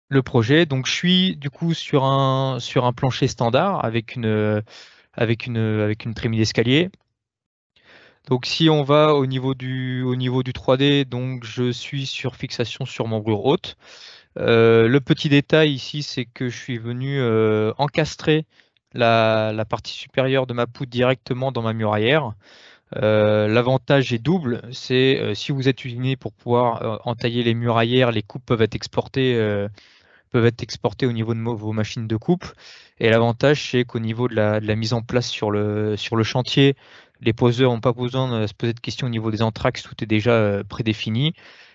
le projet. Donc, je suis du coup sur un plancher standard avec une trémie d'escalier. Donc, si on va au niveau du 3D, donc je suis sur fixation sur membrure haute. Le petit détail ici, c'est que je suis venu encastrer la partie supérieure de ma poutre directement dans ma muraillère. L'avantage est double, c'est si vous êtes usiné pour pouvoir entailler les muraillères, les coupes peuvent être exportées au niveau de vos machines de coupe. Et l'avantage, c'est qu'au niveau de la mise en place sur le chantier, les poseurs n'ont pas besoin de se poser de questions au niveau des entraxes, tout est déjà prédéfini.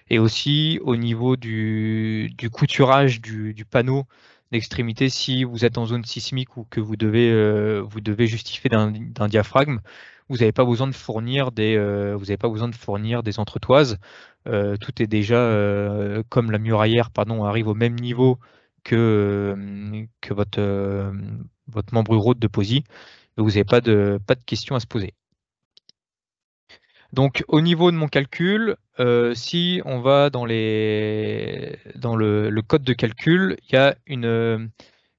Et aussi au niveau du couturage du panneau d'extrémité, si vous êtes en zone sismique ou que vous devez justifier d'un diaphragme, vous n'avez pas besoin de fournir vous avez pas besoin de fournir des entretoises. Tout est déjà, comme la muraillère, pardon, arrive au même niveau que votre membrure haute de POSI, vous n'avez pas de questions à se poser. Donc, au niveau de mon calcul, si on va dans le code de calcul, il y a une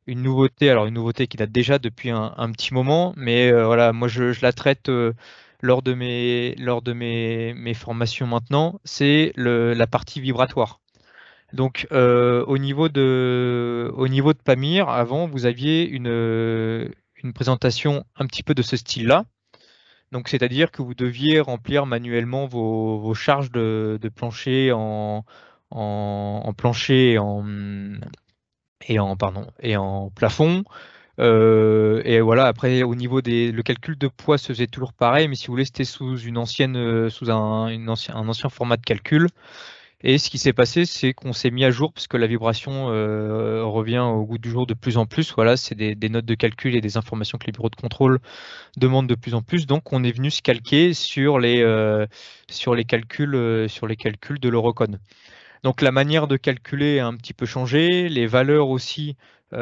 nouveauté, alors une nouveauté qui date déjà depuis un petit moment, mais voilà, moi je la traite lors de mes formations maintenant, c'est la partie vibratoire. Donc au niveau de Pamir, avant vous aviez une présentation un petit peu de ce style-là. Donc c'est-à-dire que vous deviez remplir manuellement vos charges de plancher en plancher et en plafond. Et voilà, après, au niveau le calcul de poids se faisait toujours pareil, mais si vous voulez, c'était sous sous un ancien format de calcul. Et ce qui s'est passé, c'est qu'on s'est mis à jour parce que la vibration revient au goût du jour de plus en plus. Voilà, c'est des notes de calcul et des informations que les bureaux de contrôle demandent de plus en plus. Donc, on est venu se calquer sur les calculs de l'Eurocon. Donc la manière de calculer a un petit peu changé, les valeurs aussi qui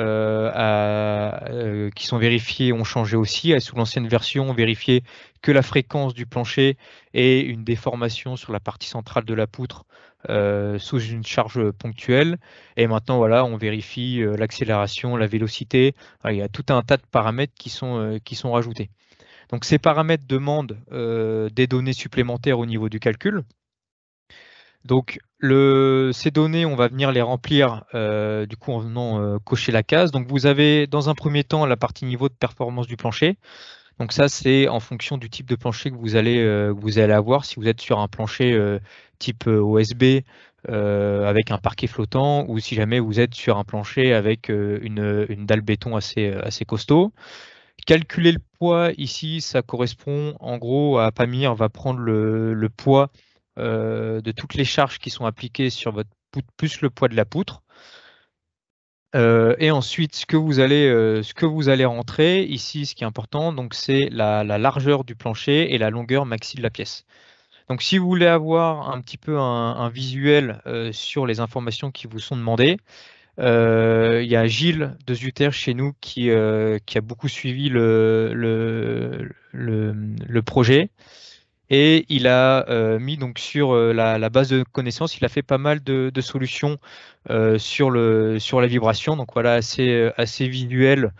sont vérifiées ont changé aussi. Sous l'ancienne version, on vérifiait que la fréquence du plancher et une déformation sur la partie centrale de la poutre sous une charge ponctuelle. Et maintenant, voilà, on vérifie l'accélération, la vélocité. Voilà, il y a tout un tas de paramètres qui sont rajoutés. Donc ces paramètres demandent des données supplémentaires au niveau du calcul. Donc, ces données, on va venir les remplir du coup en venant cocher la case. Donc, vous avez dans un premier temps la partie niveau de performance du plancher. Donc ça, c'est en fonction du type de plancher que vous allez avoir. Si vous êtes sur un plancher type OSB avec un parquet flottant, ou si jamais vous êtes sur un plancher avec une dalle béton assez costaud. Calculer le poids ici, ça correspond en gros à Pamir va prendre le poids de toutes les charges qui sont appliquées sur votre poutre plus le poids de la poutre. Et ensuite, ce que vous allez rentrer ici, ce qui est important, donc c'est la largeur du plancher et la longueur maxi de la pièce. Donc, si vous voulez avoir un petit peu un visuel sur les informations qui vous sont demandées, il y a Gilles de Zutter chez nous qui a beaucoup suivi le projet et il a mis donc sur la base de connaissances, il a fait pas mal de solutions sur la vibration. Donc voilà, assez visuel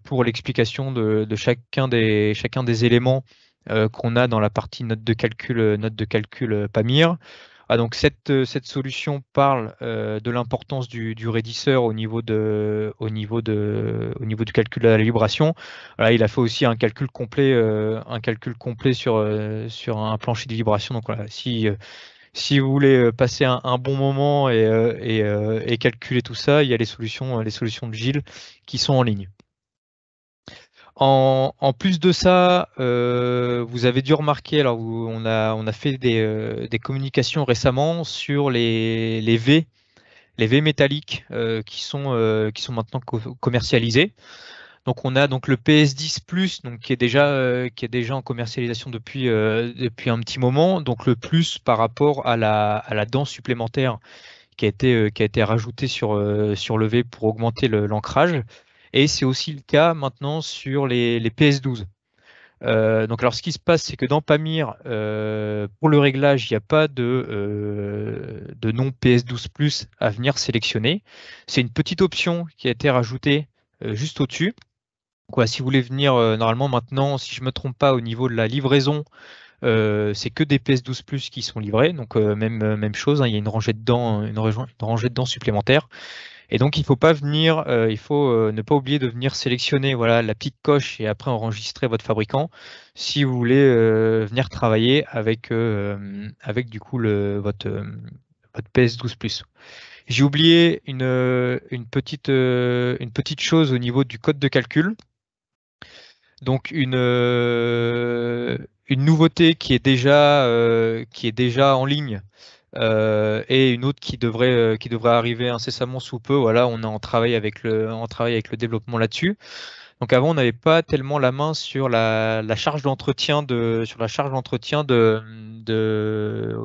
pour l'explication de chacun des éléments qu'on a dans la partie note de calcul Pamir. Ah, donc cette solution parle de l'importance du raidisseur au niveau du calcul de la vibration. Voilà, il a fait aussi un calcul complet sur un plancher de vibration. Donc voilà, si vous voulez passer un bon moment et calculer tout ça, il y a les solutions de Gilles qui sont en ligne. En plus de ça, vous avez dû remarquer, alors on a fait des communications récemment sur les V métalliques qui sont maintenant commercialisés. Donc on a donc le PS10 Plus donc qui est déjà en commercialisation depuis un petit moment. Donc le plus par rapport à la dent supplémentaire qui a été rajoutée sur le V pour augmenter l'ancrage. Et c'est aussi le cas maintenant sur les PS12. Donc alors ce qui se passe, c'est que dans Pamir, pour le réglage, il n'y a pas de nom PS12+ à venir sélectionner. C'est une petite option qui a été rajoutée juste au-dessus. Donc voilà, si vous voulez venir normalement maintenant, si je ne me trompe pas, au niveau de la livraison, c'est que des PS12+ qui sont livrés. Donc même chose, hein, il y a une rangée dedans, une rangée dedans supplémentaire. Et donc, il faut pas venir, il faut ne pas oublier de venir sélectionner voilà, la petite coche et après enregistrer votre fabricant si vous voulez venir travailler avec du coup votre PS12+. J'ai oublié une petite chose au niveau du code de calcul. Donc une nouveauté qui est déjà en ligne et une autre qui devrait arriver incessamment sous peu. Voilà, on travaille avec le développement là-dessus. Donc avant, on n'avait pas tellement la main sur la charge d'entretien au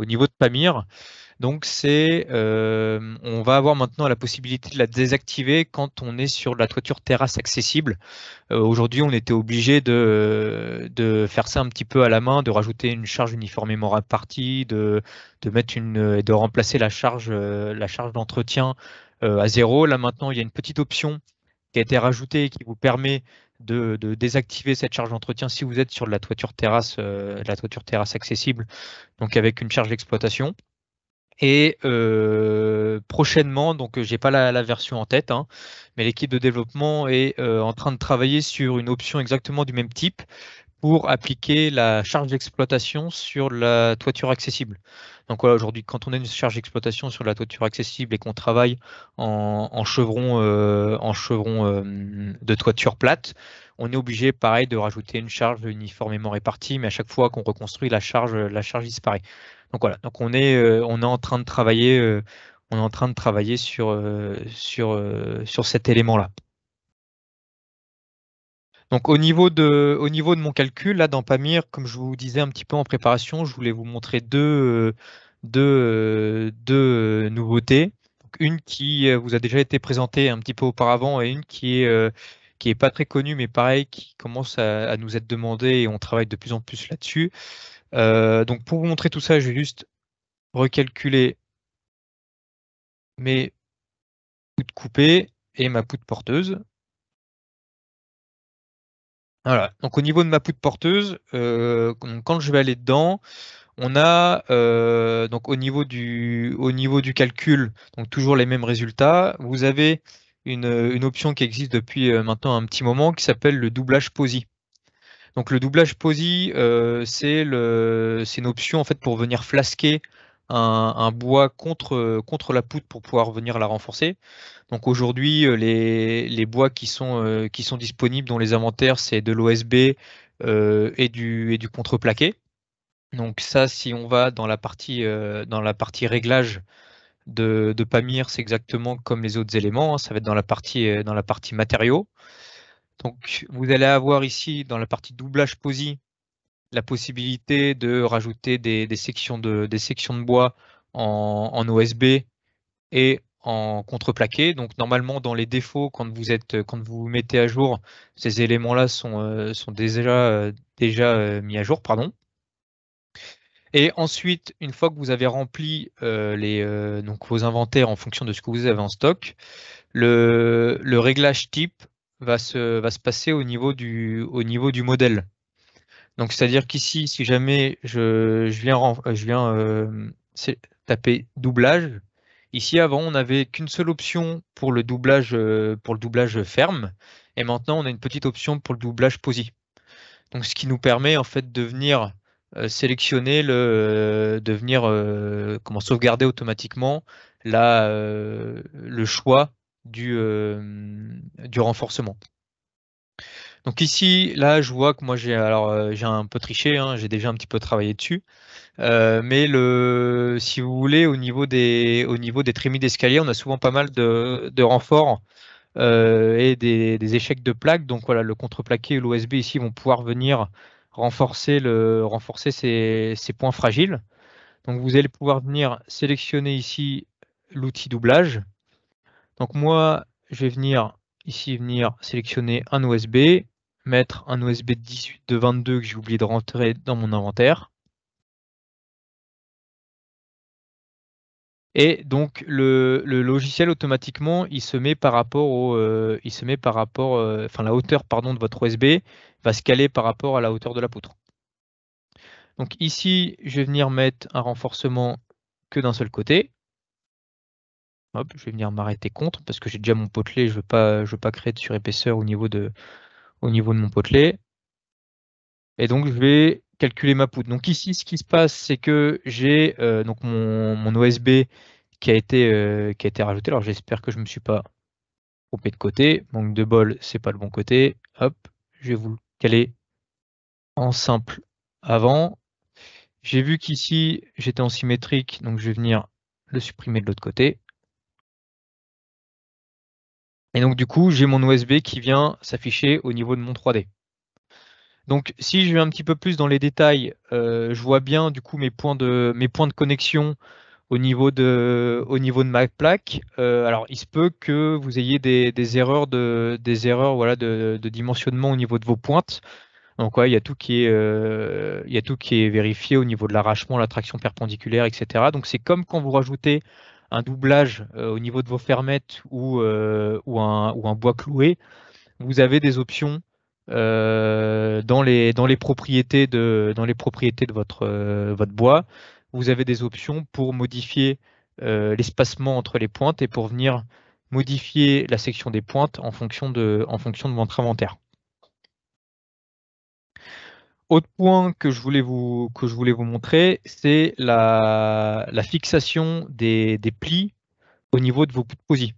niveau de Pamir. Donc on va avoir maintenant la possibilité de la désactiver quand on est sur la toiture terrasse accessible. Aujourd'hui, on était obligé de faire ça un petit peu à la main, de rajouter une charge uniformément répartie, de remplacer la charge d'entretien à zéro. Là maintenant, il y a une petite option qui a été rajoutée et qui vous permet de désactiver cette charge d'entretien si vous êtes sur la toiture terrasse accessible, donc avec une charge d'exploitation. Et prochainement, donc j'ai pas la version en tête, hein, mais l'équipe de développement est en train de travailler sur une option exactement du même type pour appliquer la charge d'exploitation sur la toiture accessible. Donc voilà, aujourd'hui, quand on a une charge d'exploitation sur la toiture accessible et qu'on travaille en chevron, de toiture plate, on est obligé, pareil, de rajouter une charge uniformément répartie, mais à chaque fois qu'on reconstruit la charge disparaît. Donc voilà, donc on est en train de travailler, sur cet élément-là. Donc au niveau de mon calcul, là dans Pamir, comme je vous disais un petit peu en préparation, je voulais vous montrer deux nouveautés. Donc, une qui vous a déjà été présentée un petit peu auparavant et une qui est pas très connue, mais pareil, qui commence à nous être demandée et on travaille de plus en plus là-dessus. Donc pour vous montrer tout ça, je vais juste recalculer mes poutres coupées et ma poutre porteuse. Voilà. Donc au niveau de ma poutre porteuse, quand je vais aller dedans, on a donc au niveau du calcul, donc toujours les mêmes résultats. Vous avez une option qui existe depuis maintenant un petit moment qui s'appelle le doublage POSI. Donc le doublage POSI, c'est une option en fait pour venir flasquer un bois contre la poutre pour pouvoir venir la renforcer. Donc aujourd'hui, les bois qui sont disponibles dans les inventaires, c'est de l'OSB et du contreplaqué. Donc ça, si on va dans la partie réglage de Pamir, c'est exactement comme les autres éléments, hein. Ça va être dans la partie matériaux. Donc vous allez avoir ici dans la partie doublage POSI la possibilité de rajouter des sections de bois en OSB et en contreplaqué. Donc normalement dans les défauts, quand vous vous mettez à jour, ces éléments-là sont déjà mis à jour, pardon. Et ensuite, une fois que vous avez rempli donc vos inventaires en fonction de ce que vous avez en stock, le réglage type va se passer au niveau du modèle. Donc, c'est-à-dire qu'ici, si jamais je viens taper doublage, ici avant, on n'avait qu'une seule option pour le doublage ferme, et maintenant on a une petite option pour le doublage posi. Donc, ce qui nous permet en fait de venir sélectionner de venir comment sauvegarder automatiquement le choix du renforcement. Donc ici, là, je vois que moi j'ai un peu triché, hein, j'ai déjà un petit peu travaillé dessus. Mais si vous voulez, au niveau des trémies d'escalier, on a souvent pas mal de renforts et des échecs de plaques. Donc voilà, le contreplaqué et l'OSB ici vont pouvoir venir renforcer ces points fragiles. Donc vous allez pouvoir venir sélectionner ici l'outil doublage. Donc moi, je vais venir sélectionner un OSB, mettre un USB de 22 que j'ai oublié de rentrer dans mon inventaire. Et donc le logiciel automatiquement il se met par rapport enfin la hauteur pardon de votre USB va se caler par rapport à la hauteur de la poutre. Donc ici je vais venir mettre un renforcement que d'un seul côté. Hop, je vais venir m'arrêter contre parce que j'ai déjà mon potelet, je veux pas créer de surépaisseur au niveau de mon potelet. Et donc je vais calculer ma poutre. Donc ici ce qui se passe c'est que j'ai donc mon USB qui a été rajouté. Alors j'espère que je me suis pas trompé de côté. Manque de bol, c'est pas le bon côté. Hop, je vais vous le caler en simple avant. J'ai vu qu'ici j'étais en symétrique, donc je vais venir le supprimer de l'autre côté. Et donc du coup, j'ai mon USB qui vient s'afficher au niveau de mon 3D. Donc si je vais un petit peu plus dans les détails, je vois bien du coup mes points de connexion au niveau de ma plaque. Alors il se peut que vous ayez des erreurs voilà, de dimensionnement au niveau de vos pointes. Donc ouais, il y a tout qui est vérifié au niveau de l'arrachement, la traction perpendiculaire, etc. Donc c'est comme quand vous rajoutez un doublage au niveau de vos fermettes ou un bois cloué, vous avez des options dans les propriétés de votre bois. Vous avez des options pour modifier l'espacement entre les pointes et pour venir modifier la section des pointes en fonction de votre inventaire. Autre point que je voulais vous montrer, c'est la fixation des plis au niveau de vos poutres posy.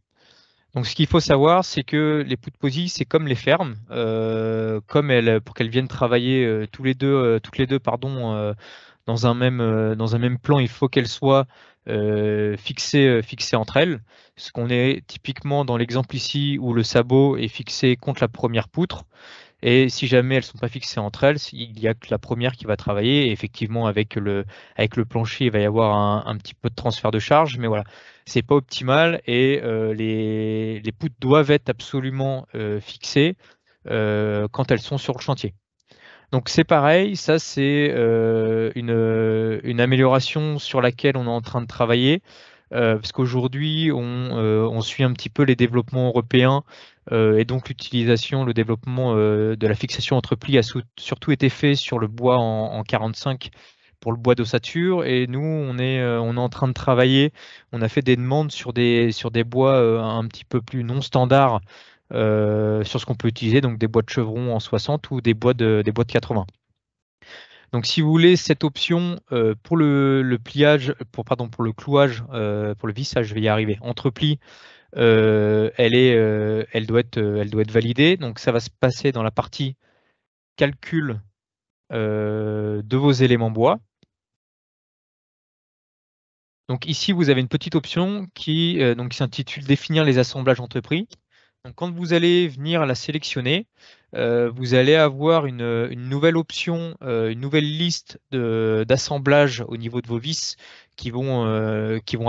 Donc ce qu'il faut savoir, c'est que les poutres posy, c'est comme les fermes, pour qu'elles viennent travailler toutes les deux, pardon, dans un même plan, il faut qu'elles soient fixées entre elles. Ce qu'on est typiquement dans l'exemple ici où le sabot est fixé contre la première poutre. Et si jamais elles sont pas fixées entre elles, il y a que la première qui va travailler. Et effectivement, avec le plancher, il va y avoir un petit peu de transfert de charge, mais voilà, c'est pas optimal. Et les poutres doivent être absolument fixées quand elles sont sur le chantier. Donc c'est pareil, ça c'est une amélioration sur laquelle on est en train de travailler. Parce qu'aujourd'hui, on suit un petit peu les développements européens et donc le développement de la fixation entre plis a surtout été fait sur le bois en 45 pour le bois d'ossature. Et nous, on est en train de travailler. On a fait des demandes sur des bois un petit peu plus non standards sur ce qu'on peut utiliser, donc des bois de chevron en 60 ou des bois de 80. Donc, si vous voulez cette option pour le pliage, pour le clouage, pour le vissage, je vais y arriver. Entre plis, elle doit être validée. Donc, ça va se passer dans la partie calcul de vos éléments bois. Donc ici, vous avez une petite option qui s'intitule définir les assemblages entrepris. Donc, quand vous allez venir la sélectionner, vous allez avoir une nouvelle option, une nouvelle liste d'assemblages au niveau de vos vis qui vont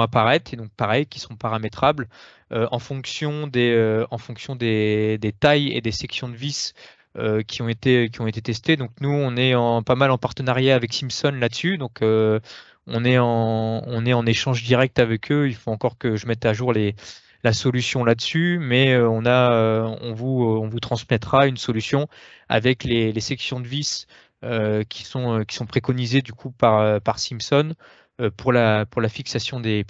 apparaître et donc pareil, qui sont paramétrables en fonction des tailles et des sections de vis qui ont été testées. Donc nous, on est pas mal en partenariat avec Simpson là-dessus. Donc on est en échange direct avec eux. Il faut encore que je mette à jour la solution là-dessus, mais on vous transmettra une solution avec les sections de vis qui sont préconisées du coup par Simpson pour la fixation des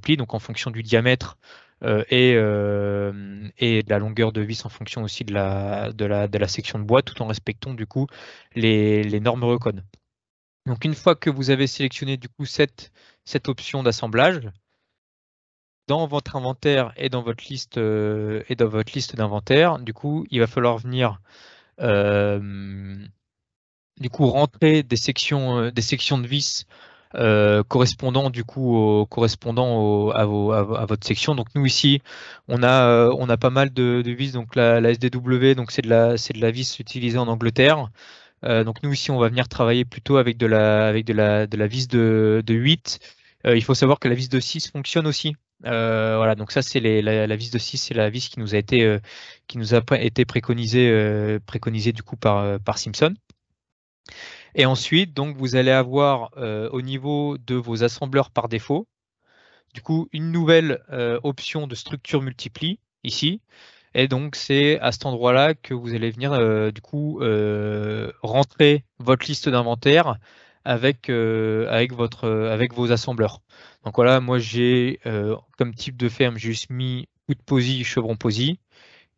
plis, donc en fonction du diamètre et de la longueur de vis en fonction aussi de la section de bois, tout en respectant du coup les normes Recon. Donc une fois que vous avez sélectionné du coup cette option d'assemblage, dans votre inventaire et dans votre liste d'inventaire, du coup, il va falloir venir rentrer des sections de vis correspondant à votre section. Donc nous ici, on a pas mal de vis. Donc la SDW, donc c'est de la vis utilisée en Angleterre. Donc nous ici, on va venir travailler plutôt avec de la vis de 8. Il faut savoir que la vis de 6 fonctionne aussi Voilà, donc ça c'est la vis de scie, c'est la vis qui nous a été préconisée du coup par Simpson. Et ensuite, donc vous allez avoir au niveau de vos assembleurs par défaut, du coup une nouvelle option de structure multiplie ici. Et donc c'est à cet endroit-là que vous allez venir du coup rentrer votre liste d'inventaire avec vos assembleurs. Donc voilà, moi j'ai comme type de ferme, j'ai juste mis coude posi, chevron posi,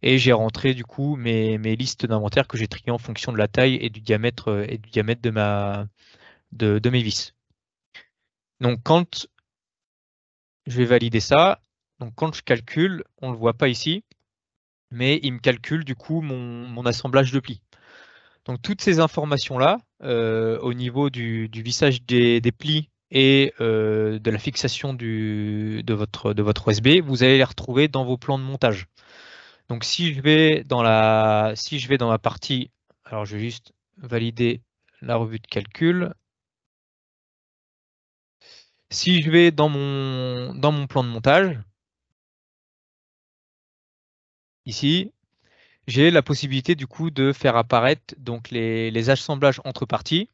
et j'ai rentré du coup mes listes d'inventaire que j'ai triées en fonction de la taille et du diamètre de mes vis. Donc quand je vais valider ça, donc quand je calcule, on ne le voit pas ici, mais il me calcule du coup mon assemblage de plis. Donc toutes ces informations-là, au niveau du vissage des plis et de la fixation de votre OSB, vous allez les retrouver dans vos plans de montage. Donc si je vais dans ma partie, alors je vais juste valider la revue de calcul. Si je vais dans mon plan de montage, ici, j'ai la possibilité du coup de faire apparaître donc les assemblages entre parties.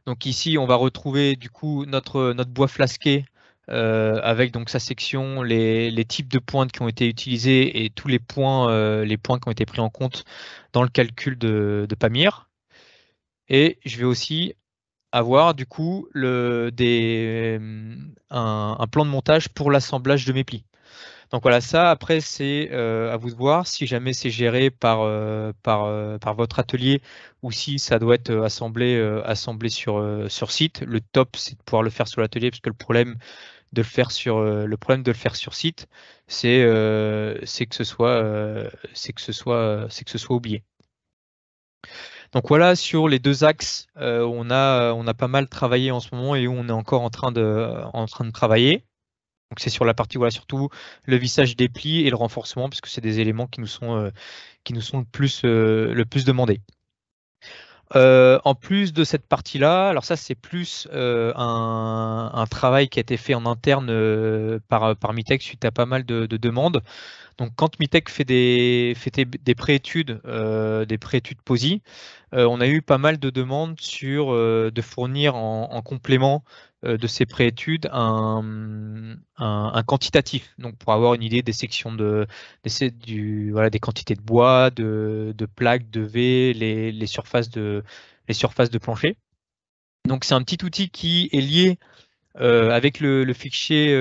Donc ici, on va retrouver du coup notre bois flasqué avec donc sa section, les types de pointes qui ont été utilisés et tous les points qui ont été pris en compte dans le calcul de Pamir. Et je vais aussi avoir du coup un plan de montage pour l'assemblage de mes plis. Donc voilà, ça après c'est à vous de voir si jamais c'est géré par votre atelier ou si ça doit être assemblé sur site. Le top c'est de pouvoir le faire sur l'atelier parce que le problème de le faire sur site c'est que ce soit oublié. Donc voilà sur les deux axes on a pas mal travaillé en ce moment et où on est encore en train de travailler. Donc c'est sur la partie, voilà, surtout le vissage des plis et le renforcement, puisque c'est des éléments qui nous sont le plus demandés. En plus de cette partie-là, alors ça c'est plus un travail qui a été fait en interne par Mitech suite à pas mal de demandes. Donc quand Mitech fait des préétudes, des préétudes POSI, on a eu pas mal de demandes sur de fournir en complément de ces préétudes un quantitatif, donc pour avoir une idée des sections voilà, des quantités de bois, de plaques, de V, les surfaces de plancher. Donc c'est un petit outil qui est lié avec le fichier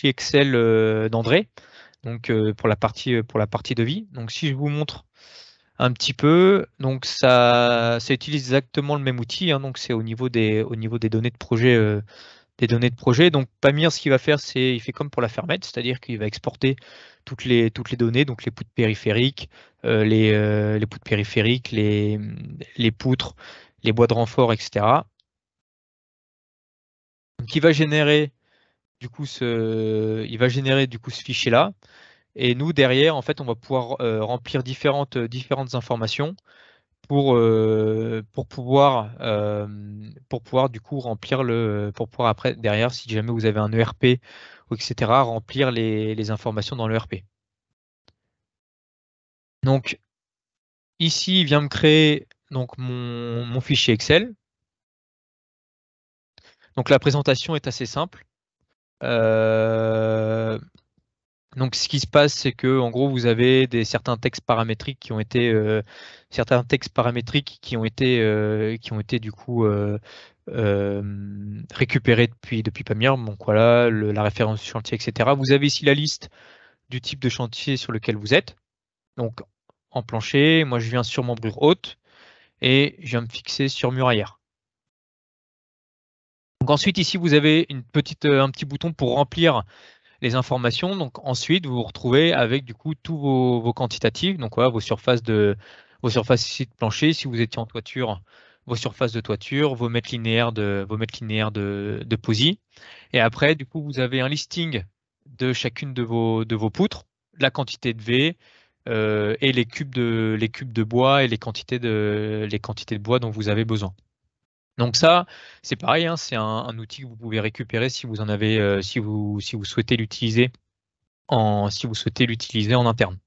Excel d'André, donc pour la partie devis. Donc si je vous montre un petit peu, donc ça utilise exactement le même outil, hein, donc c'est au niveau des données de projet, Donc Pamir, ce qu'il va faire, c'est il fait comme pour la fermette, c'est-à-dire qu'il va exporter toutes les données, donc les poutres périphériques, les poutres périphériques, les poutres, les bois de renfort, etc. Donc il va générer du coup ce fichier-là. Et nous, derrière, en fait, on va pouvoir remplir différentes informations pour pouvoir du coup pour pouvoir après, derrière, si jamais vous avez un ERP, ou etc., remplir les informations dans l'ERP. Donc, ici, il vient me créer donc mon fichier Excel. Donc, la présentation est assez simple. Euh, Donc, ce qui se passe, c'est que, en gros, vous avez certains textes paramétriques qui ont été du coup récupérés depuis Pamir. Donc voilà, la référence du chantier, etc. Vous avez ici la liste du type de chantier sur lequel vous êtes. Donc, en plancher, moi, je viens sur membrure haute et je viens me fixer sur mur arrière. Donc ensuite, ici, vous avez un petit bouton pour remplir les informations. Donc ensuite, vous vous retrouvez avec du coup tous vos quantitatifs. Donc voilà, vos surfaces ici de plancher. Si vous étiez en toiture, vos surfaces de toiture, vos mètres linéaires de posis. Et après, du coup, vous avez un listing de chacune de vos poutres, la quantité de V et les cubes de bois et les quantités de bois dont vous avez besoin. Donc ça, c'est pareil, hein, c'est un outil que vous pouvez récupérer si vous en avez, si vous souhaitez l'utiliser si vous souhaitez l'utiliser en interne.